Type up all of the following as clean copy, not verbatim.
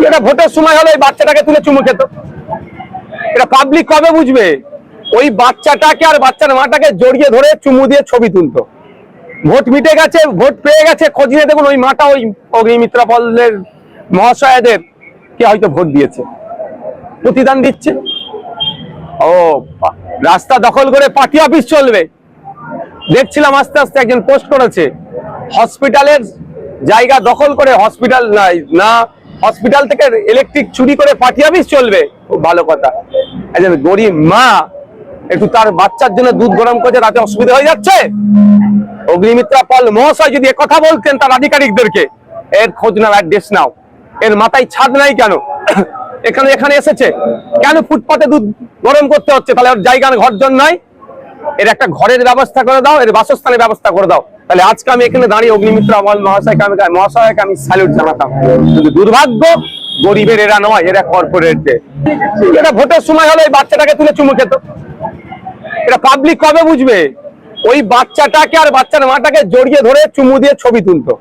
এটা ভোটের সময় হলো এই বাচ্চাটাকে তুলে চুমু খেত। এটা পাবলিক কবে বুঝবে? ওই বাচ্চাটাকে আর বাচ্চার মাটাকে জড়িয়ে ধরে চুমু দিয়ে ছবি তুলতো। ভোট মিটে গেছে, ভোট পেয়ে গেছে, খোঁজ নিয়ে দেখুন ওই মাটা ওই অগ্নিমিত্রা পল্লের মহাশয়দের কে হয়তো ভোট দিয়েছে, প্রতিদান দিচ্ছে। ও রাস্তা দখল করে পার্টি অফিস চলবে। দেখছিলাম আস্তে আস্তে একজন পোস্ট করেছে, হসপিটালের জায়গা দখল করে হসপিটাল না হসপিটাল থেকে ইলেকট্রিক চুরি করে পার্টি অফিস চলবে। খুব ভালো কথা। একজন গরিব মা একটু তার বাচ্চার জন্য দুধ গরম করছে, রাতে অসুবিধা হয়ে যাচ্ছে। অগ্নিমিত্রা পল মহাশয় যদি কথা বলতেন তার আধিকারিকদেরকে, এর খোঁজ নাও, অ্যাড্রেস নাও, এর মাথায় ছাদ নাই কেন, এখানে এসেছে কেন, ফুটপাতে দুধ গরম করতে হচ্ছে, তাহলে ওর জায়গা ঘর জন নয়, এর একটা ঘরের ব্যবস্থা করে দাও, এর বাসস্থানের ব্যবস্থা করে দাও। তাহলে আজকে আমি এখানে দাঁড়িয়ে অগ্নিমিত্রা পল মহাশয়কে আমি স্যালুট জানাতাম। কিন্তু দুর্ভাগ্য, গরিবের এরা নয়, এরা কর্পোরেট। এটা ভোটের সময় হলো এই বাচ্চাটাকে তুলে চুমু খেত। এটা পাবলিক কবে বুঝবে? ওই বাচ্চাটাকে আর বাচ্চার মাটাকে জড়িয়ে ধরে চুমু দিয়ে ছবি তুলতো।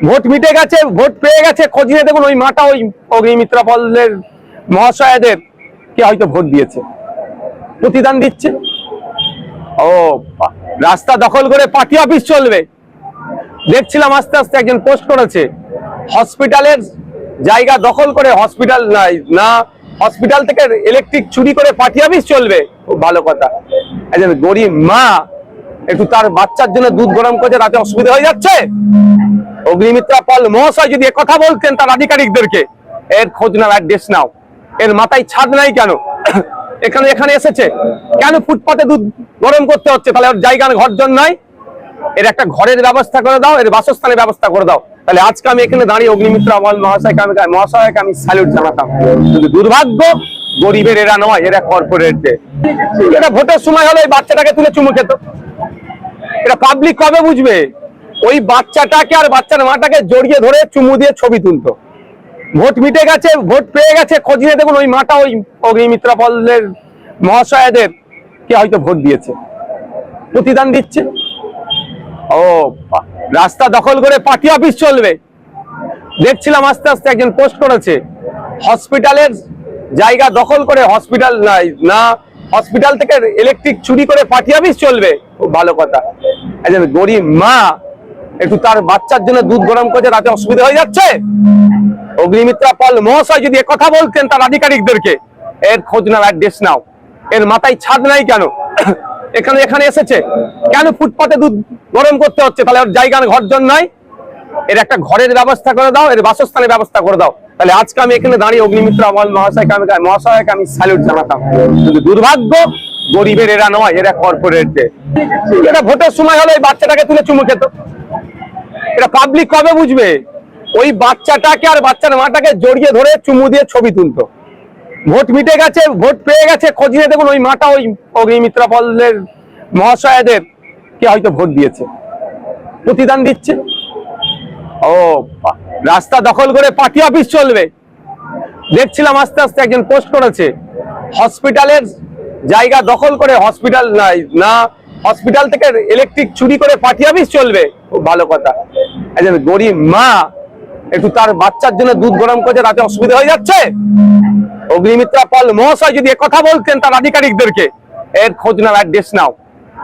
ভোট মিটে গেছে, ভোট পেয়ে গেছে, খোঁজ নিয়ে দেখুন ওই মাটা ওই অগ্নিমিত্রা পল্লের মহাশয়দের কে হয়তো ভোট দিয়েছে, প্রতিদান দিচ্ছে। ও রাস্তা দখল করে পার্টি অফিস চলবে। দেখছিলাম আস্তে আস্তে একজন পোস্ট করেছে, হসপিটালের জায়গা দখল করে হসপিটাল না হসপিটাল থেকে ইলেকট্রিক চুরি করে পার্টি অফিস চলবে। খুব ভালো কথা। একজন গরিব মা একটু তার বাচ্চার জন্য দুধ গরম করছে, রাতে অসুবিধা হয়ে যাচ্ছে। অগ্নিমিত্রা পল মহাশয় যদি কথা বলতেন তার আধিকারিকদেরকে, এর খোঁজ নাও, অ্যাড্রেস নাও, এর মাথায় ছাদ নাই কেন, এখানে এসেছে কেন, ফুটপাতে দুধ গরম করতে হচ্ছে, তাহলে ওর জায়গা ঘর জন নয়, এর একটা ঘরের ব্যবস্থা করে দাও, এর বাসস্থানের ব্যবস্থা করে দাও। তাহলে আজকে আমি এখানে দাঁড়িয়ে অগ্নিমিত্রা পল মহাশয়কে আমি স্যালুট জানাতাম। কিন্তু দুর্ভাগ্য, গরিবের এরা নয়, এরা কর্পোরেট। এটা ভোটের সময় হলো এই বাচ্চাটাকে তুলে চুমু খেত। এটা পাবলিক কবে বুঝবে? ওই বাচ্চাটাকে আর বাচ্চার মাটাকে জড়িয়ে ধরে চুমু দিয়ে ছবি তুলতো। ভোট মিটে গেছে, ভোট পেয়ে গেছে, খোঁজ নিয়ে দেখুন ওই মাটা ওই অগ্নিমিত্রা পল্লের মহাশয়দের কে হয়তো ভোট দিয়েছে, প্রতিদান দিচ্ছে। ও রাস্তা দখল করে পার্টি অফিস চলবে। দেখছিলাম আস্তে আস্তে একজন পোস্ট করেছে, হসপিটালের জায়গা দখল করে হসপিটাল না হসপিটাল থেকে ইলেকট্রিক চুরি করে পার্টি অফিস চলবে। খুব ভালো কথা। একজন গরিব মা একটু তার বাচ্চার জন্য দুধ গরম করছে, রাতে অসুবিধা হয়ে যাচ্ছে। অগ্নিমিত্রা পল মহাশয় যদি কথা বলতেন তার আধিকারিকদেরকে, এর খোঁজ নাও, অ্যাড্রেস নাও, এর মাথায় ছাদ নাই কেন, এখানে এসেছে কেন, ফুটপাতে দুধ গরম করতে হচ্ছে, তাহলে ওর জায়গা ঘর জন নয়, এর একটা ঘরের ব্যবস্থা করে দাও, এর বাসস্থানের ব্যবস্থা করে দাও। তাহলে আজকে আমি এখানে দাঁড়িয়ে অগ্নিমিত্রা পল মহাশয়কে আমি স্যালুট জানাতাম। কিন্তু দুর্ভাগ্য, গরিবের এরা নয়, এরা কর্পোরেট। এটা ভোটের সময় হলো এই বাচ্চাটাকে তুলে চুমু খেত। এটা পাবলিক কবে বুঝবে? ওই বাচ্চাটাকে আর বাচ্চার মাটাকে জড়িয়ে ধরে চুমু দিয়ে ছবি তুলতো। ভোট মিটে গেছে, ভোট পেয়ে গেছে, খোঁজ নিয়ে দেখুন ওই মাটা ওই অগ্নিমিত্রা পল্লের মহাশয়দের কে হয়তো ভোট দিয়েছে, প্রতিদান দিচ্ছে। ও রাস্তা দখল করে পার্টি অফিস চলবে। দেখছিলাম আস্তে আস্তে একজন পোস্ট করেছে, হসপিটালের জায়গা দখল করে হসপিটাল না হসপিটাল থেকে ইলেকট্রিক চুরি করে পার্টি অফিস চলবে। খুব ভালো কথা। একজন গরিব মা একটু তার বাচ্চার জন্য দুধ গরম করছে, রাতে অসুবিধা হয়ে যাচ্ছে। অগ্নিমিত্রা পল মহাশয় যদি কথা বলতেন তার আধিকারিকদেরকে, এর খোঁজ নাও, অ্যাড্রেস নাও,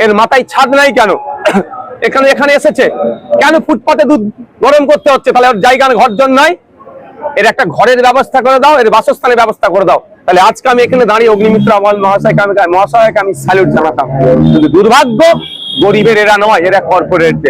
এর মাথায় ছাদ নাই কেন, এখানে এসেছে কেন, ফুটপাতে দুধ গরম করতে হচ্ছে, তাহলে ওর জায়গা ঘর জন নয়, এর একটা ঘরের ব্যবস্থা করে দাও, এর বাসস্থানের ব্যবস্থা করে দাও। তাহলে আজকে আমি এখানে দাঁড়িয়ে অগ্নিমিত্রা পল মহাশয়কে আমি স্যালুট জানাতাম। কিন্তু দুর্ভাগ্য, গরিবের এরা নয়, এরা কর্পোরেট।